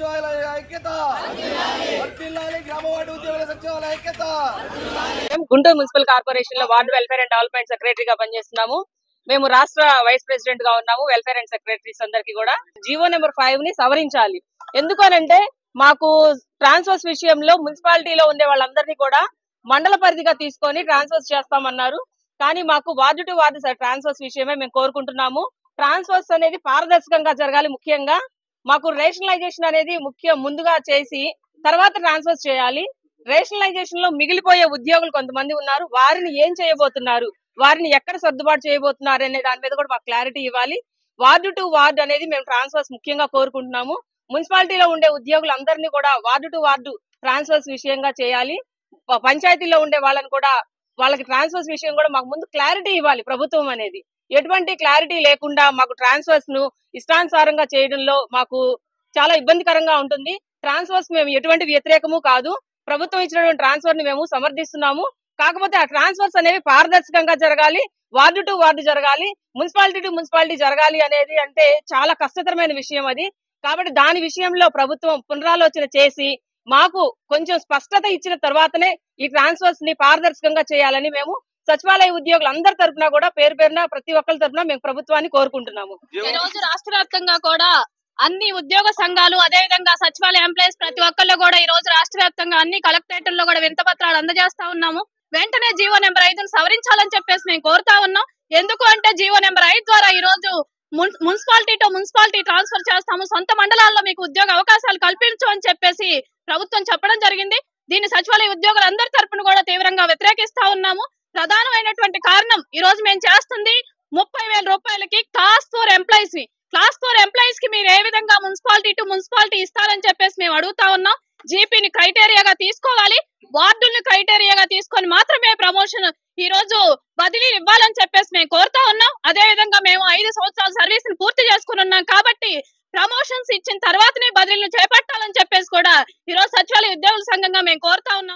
సచివాలయ ఐక్యత, వర్ధిల్లాలి గ్రామ వార్డు ఉద్యోగుల సచివాలయ ఐక్యత. గుంటూరు మున్సిపల్ కార్పొరేషన్ లో వార్డు వెల్ఫేర్ అండ్ డెవలప్మెంట్ సెక్రటరీగా పనిచేస్తున్నాము. మేము రాష్ట్ర వైస్ ప్రెసిడెంట్ గా ఉన్నాము. వెల్ఫేర్ అండ్ సెక్రటరీస్ అందరికి కూడా జీవో నెంబర్ 5 ని సవరించాలి. ఎందుకనంటే మాకు ట్రాన్స్ఫర్స్ విషయంలో మున్సిపాలిటీలో ఉండే వాళ్ళందరినీ కూడా మండల పరిధిగా తీసుకొని ట్రాన్స్ఫర్స్ చేస్తామన్నారు. కానీ మాకు వార్డు టు వార్డు ట్రాన్స్ఫర్స్ విషయమే మేము కోరుకుంటున్నాము. ట్రాన్స్ఫర్స్ అనేది పారదర్శకంగా జరగాలి. ముఖ్యంగా మాకు రేషనలైజేషన్ అనేది ముందుగా చేసి తర్వాత ట్రాన్స్ఫర్స్ చేయాలి. రేషనలైజేషన్ లో మిగిలిపోయే ఉద్యోగులు కొంతమంది ఉన్నారు. వారిని ఏం చేయబోతున్నారు, వారిని ఎక్కడ సర్దుబాటు చేయబోతున్నారు అనే దాని మీద కూడా మాకు క్లారిటీ ఇవ్వాలి. వార్డు టు వార్డు అనేది మేము ట్రాన్స్ఫర్స్ ముఖ్యంగా కోరుకుంటున్నాము. మున్సిపాలిటీలో ఉండే ఉద్యోగులందరినీ కూడా వార్డు టు వార్డు ట్రాన్స్ఫర్స్ విషయంగా చేయాలి. పంచాయతీలో ఉండే వాళ్ళని కూడా వాళ్ళకి ట్రాన్స్ఫర్స్ విషయం కూడా మాకు ముందు క్లారిటీ ఇవ్వాలి. ప్రభుత్వం అనేది ఎటువంటి క్లారిటీ లేకుండా మాకు ట్రాన్స్ఫర్స్ ను ఇష్టానుసారంగా చేయడంలో మాకు చాలా ఇబ్బందికరంగా ఉంటుంది. ట్రాన్స్ఫర్స్ మేము ఎటువంటి వ్యతిరేకము కాదు. ప్రభుత్వం ఇచ్చినటువంటి ట్రాన్స్ఫర్ ని మేము సమర్థిస్తున్నాము. కాకపోతే ఆ ట్రాన్స్ఫర్స్ అనేవి పారదర్శకంగా జరగాలి, వార్డు టు వార్డు జరగాలి, మున్సిపాలిటీ టు మున్సిపాలిటీ జరగాలి అనేది అంటే చాలా కష్టతరమైన విషయం అది. కాబట్టి దాని విషయంలో ప్రభుత్వం పునరాలోచన చేసి మాకు కొంచెం స్పష్టత ఇచ్చిన తర్వాతనే ఈ ట్రాన్స్ఫర్స్ ని పారదర్శకంగా చేయాలని మేము సచివాలయ ఉద్యోగులు అందరి తరఫున కూడా పేరు పేరున ప్రతి ఒక్కరి తరఫున మేము ప్రభుత్వాన్ని కోరుకుంటున్నాము. ఈ రోజు రాష్ట్ర వ్యాప్తంగా కూడా అన్ని ఉద్యోగ సంఘాలు అదే విధంగా సచివాలయ ఎంప్లాయీస్ ప్రతి ఒక్కళ్ళు కూడా ఈ రోజు రాష్ట్ర వ్యాప్తంగా అన్ని కలెక్టరేట్లలో కూడా వినతి పత్రాలు అందజేస్తా ఉన్నాము. వెంటనే జీవో నెంబర్ 5 సవరించాలని చెప్పేసి మేము కోరుతా ఉన్నాం. ఎందుకు అంటే జీవో నెంబర్ 5 ద్వారా ఈ రోజు మున్సిపాలిటీ టు మున్సిపాలిటీ ట్రాన్స్ఫర్ చేస్తాము, సొంత మండలాల్లో మీకు ఉద్యోగ అవకాశాలు కల్పించు అని చెప్పేసి ప్రభుత్వం చెప్పడం జరిగింది. దీన్ని సచివాలయ ఉద్యోగులందరి తరపున కూడా తీవ్రంగా వ్యతిరేకిస్తా ఉన్నాము. ప్రధానమైనటువంటి కారణం ఈ రోజు మేము చేస్తుంది 30,000 రూపాయలకి క్లాస్ 4 ఎంప్లాయీస్ కి మీరు ఏ విధంగా మున్సిపాలిటీ టు మున్సిపాలిటీ ఇస్తారని చెప్పేసి మేము అడుగుతా ఉన్నాం. జీపీని క్రైటీరియాగా తీసుకోవాలి, వార్డుల్ని క్రైటీరియాగా తీసుకొని మాత్రమే ప్రమోషన్ ఈ రోజు బదిలీలు ఇవ్వాలని చెప్పేసి మేము కోరుతా ఉన్నాం. అదే విధంగా మేము 5 సంవత్సరాల సర్వీస్ ని పూర్తి చేసుకుని ఉన్నాం కాబట్టి ప్రమోషన్స్ ఇచ్చిన తర్వాతనే బదిలీలు చేపట్టాలని చెప్పేసి కూడా ఈ రోజు సచివాలయ ఉద్యోగుల సంఘంగా మేము కోరుతా ఉన్నాం.